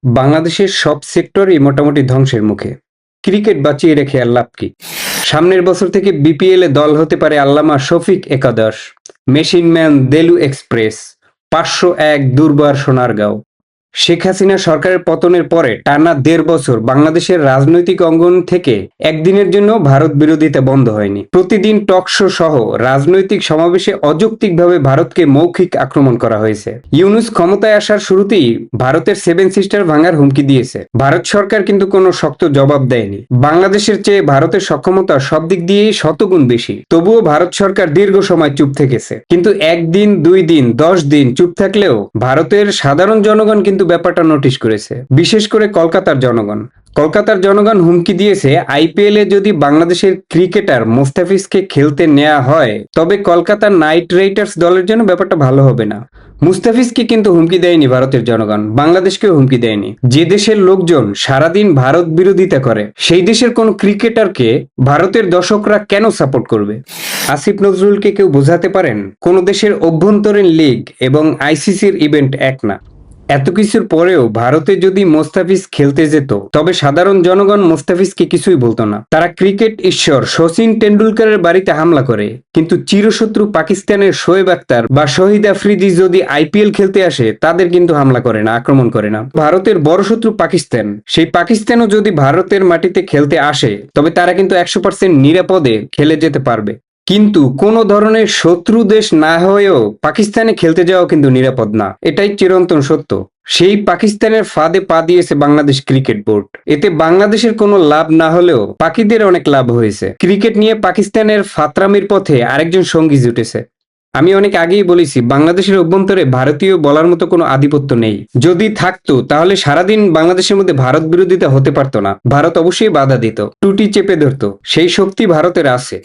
বাংলাদেশের সব সেক্টরই মোটামুটি ধ্বংসের মুখে। ক্রিকেট বাঁচিয়ে রেখে আর লাভ কি? সামনের বছর থেকে বিপিএলে দল হতে পারে আল্লামা শফিক একাদশ, মেশিনম্যান দেলু এক্সপ্রেস, 501 দুর্বার সোনারগাঁও। শেখ হাসিনা সরকারের পতনের পরে টানা ১.৫ বছর বাংলাদেশের রাজনৈতিক অঙ্গন থেকে একদিনের জন্য ভারত বিরোধিতা বন্ধ হয়নি। প্রতিদিন টক শো সহ রাজনৈতিক সমাবেশে অযৌক্তিকভাবে ভারতকে মৌখিক আক্রমণ করা হয়েছে। ইউনূস ক্ষমতায় আসার শুরুতেই ভারতের 7 সিস্টার ভাঙার হুমকি দিয়েছে। ভারত সরকার কিন্তু কোনো শক্ত জবাব দেয়নি। বাংলাদেশের চেয়ে ভারতের সক্ষমতা সব দিক দিয়েই শতগুণ বেশি। তবুও ভারত সরকার দীর্ঘ সময় চুপ থেকেছে। কিন্তু 1 দিন 2 দিন 10 দিন চুপ থাকলেও ভারতের সাধারণ জনগণ কিন্তু ব্যাপারটা নোটিশ করেছে। বিশেষ করে কলকাতার জনগণ হুমকি দিয়েছে, আইপিএলে যদি বাংলাদেশের ক্রিকেটার মোস্তাফিজকে খেলতে নেওয়া হয় তবে কলকাতা নাইট রাইডার্স দলের জন্য ব্যাপারটা ভালো হবে না। মুস্তাফিজকে কিন্তু হুমকি দেয়নি ভারতের জনগণ, বাংলাদেশকেও হুমকি দেয়নি। যে দেশের লোকজন সারাদিন ভারত বিরোধিতা করে সেই দেশের কোন ক্রিকেটারকে ভারতের দর্শকরা কেন সাপোর্ট করবে? আসিফ নজরুলকে কেউ বোঝাতে পারেন কোন দেশের অভ্যন্তরীণ লিগ এবং আইসিসির ইভেন্ট এক না? এত কিছুর পরেও ভারতে যদি মোস্তাফিজ খেলতে যেত তবে সাধারণ জনগণ মোস্তাফিজকে কিছুই বলতো না। তারা ক্রিকেট ঈশ্বর শচীন টেন্ডুলকারের বাড়িতে হামলা করে, কিন্তু চিরশত্রু পাকিস্তানের শোয়েব আক্তার বা শহীদ আফ্রিদি যদি আইপিএল খেলতে আসে তাদের কিন্তু হামলা করে না, আক্রমণ করে না। ভারতের বড় শত্রু পাকিস্তান, সেই পাকিস্তানও যদি ভারতের মাটিতে খেলতে আসে তবে তারা কিন্তু 100% নিরাপদে খেলে যেতে পারবে। কিন্তু কোন ধরনের শত্রু দেশ না হয়েও পাকিস্তানে খেলতে যাওয়া কিন্তু নিরাপদ না, এটাই চিরন্তন সত্য। সেই পাকিস্তানের ফাঁদে পা দিয়েছে বাংলাদেশ ক্রিকেট বোর্ড। এতে বাংলাদেশের কোনো লাভ না হলেও পাকিদের অনেক লাভ হয়েছে। ক্রিকেট নিয়ে পাকিস্তানের ফাতরামির পথে আরেকজন সঙ্গী জুটেছে। আমি অনেক আগেই বলেছি, বাংলাদেশের অভ্যন্তরে ভারতীয় বলার মতো কোনো আধিপত্য নেই। যদি থাকতো তাহলে সারাদিন বাংলাদেশের মধ্যে ভারত বিরোধিতা হতে পারতো না। ভারত অবশ্যই বাধা দিত, টুটি চেপে ধরতো। সেই শক্তি ভারতের আছে।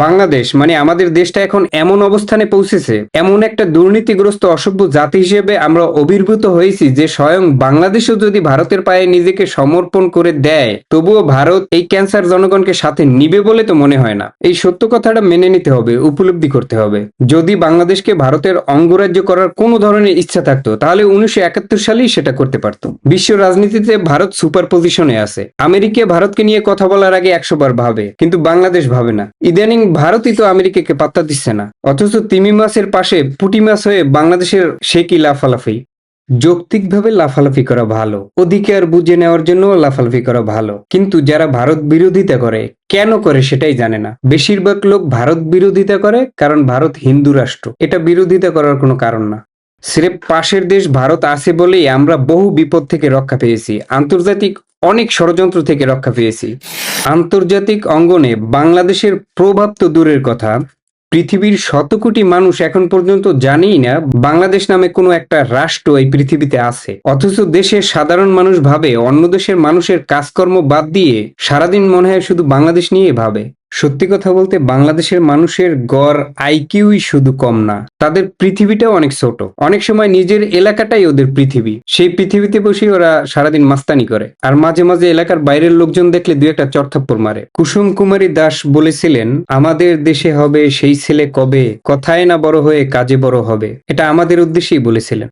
বাংলাদেশ মানে আমাদের দেশটা এখন এমন অবস্থানে পৌঁছেছে, এমন একটা দুর্নীতিগ্রস্ত অসভ্য জাতি হিসেবে আমরা অভিভূত হয়েছি যে স্বয়ং বাংলাদেশও যদি ভারতের পায়ে নিজেকে সমর্পণ করে দেয় তবুও ভারত এই ক্যান্সার জনগণকে সাথে নিবে বলে তো মনে হয় না। এই সত্য কথাটা মেনে নিতে হবে, উপলব্ধি করতে হবে। যদি বাংলাদেশকে ভারতের অঙ্গরাজ্য করার কোনো ধরনের ইচ্ছা থাকতো তাহলে 1971 সালেই সেটা করতে পারত। বিশ্ব রাজনীতিতে ভারত সুপার পজিশনে আছে। আমেরিকা ভারতকে নিয়ে কথা বলার আগে 100 বার ভাবে, কিন্তু বাংলাদেশ ভাবে না। ইদানিং ভারতই তো আমেরিকাকে পাত্তা দিচ্ছে না, অথচ তিমি মাছের পাশে পুঁটি মাছ হয়ে বাংলাদেশের সে কি লাফালাফি। যৌক্তিকভাবে লাফালাফি করা ভালো, অধিকার বুঝে নেওয়ার জন্য লাফালাফি করা ভালো, কিন্তু যারা ভারত বিরোধিতা করে কেন করে সেটাই জানে না। বেশিরভাগ লোক ভারত বিরোধিতা করে কারণ ভারত হিন্দু রাষ্ট্র, এটা বিরোধিতা করার কোনো কারণ না। স্রেফ পাশের দেশ ভারত আছে বলেই আমরা বহু বিপদ থেকে রক্ষা পেয়েছি, আন্তর্জাতিক অনেক ষড়যন্ত্র থেকে রক্ষা পেয়েছি। আন্তর্জাতিক অঙ্গনে বাংলাদেশের প্রভাব তো দূরের কথা, পৃথিবীর 100 কোটি মানুষ এখন পর্যন্ত জানেই না বাংলাদেশ নামে কোনো একটা রাষ্ট্র এই পৃথিবীতে আছে। অথচ দেশের সাধারণ মানুষ ভাবে, অন্য দেশের মানুষের কাজকর্ম বাদ দিয়ে সারাদিন মনে হয় শুধু বাংলাদেশ নিয়ে ভাবে। সত্যি কথা বলতে বাংলাদেশের মানুষের গড় আইকিউই শুধু কম না, তাদের পৃথিবীটাও অনেক ছোট। অনেক সময় নিজের এলাকাটাই ওদের পৃথিবী, সেই পৃথিবীতে বসে ওরা সারাদিন মাস্তানি করে, আর মাঝে মাঝে এলাকার বাইরের লোকজন দেখলে দুই একটা চড়থাপ্পড় মারে। কুসুম কুমারী দাস বলেছিলেন, আমাদের দেশে হবে সেই ছেলে কবে, কথায় না বড় হয়ে কাজে বড় হবে। এটা আমাদের উদ্দেশ্যেই বলেছিলেন।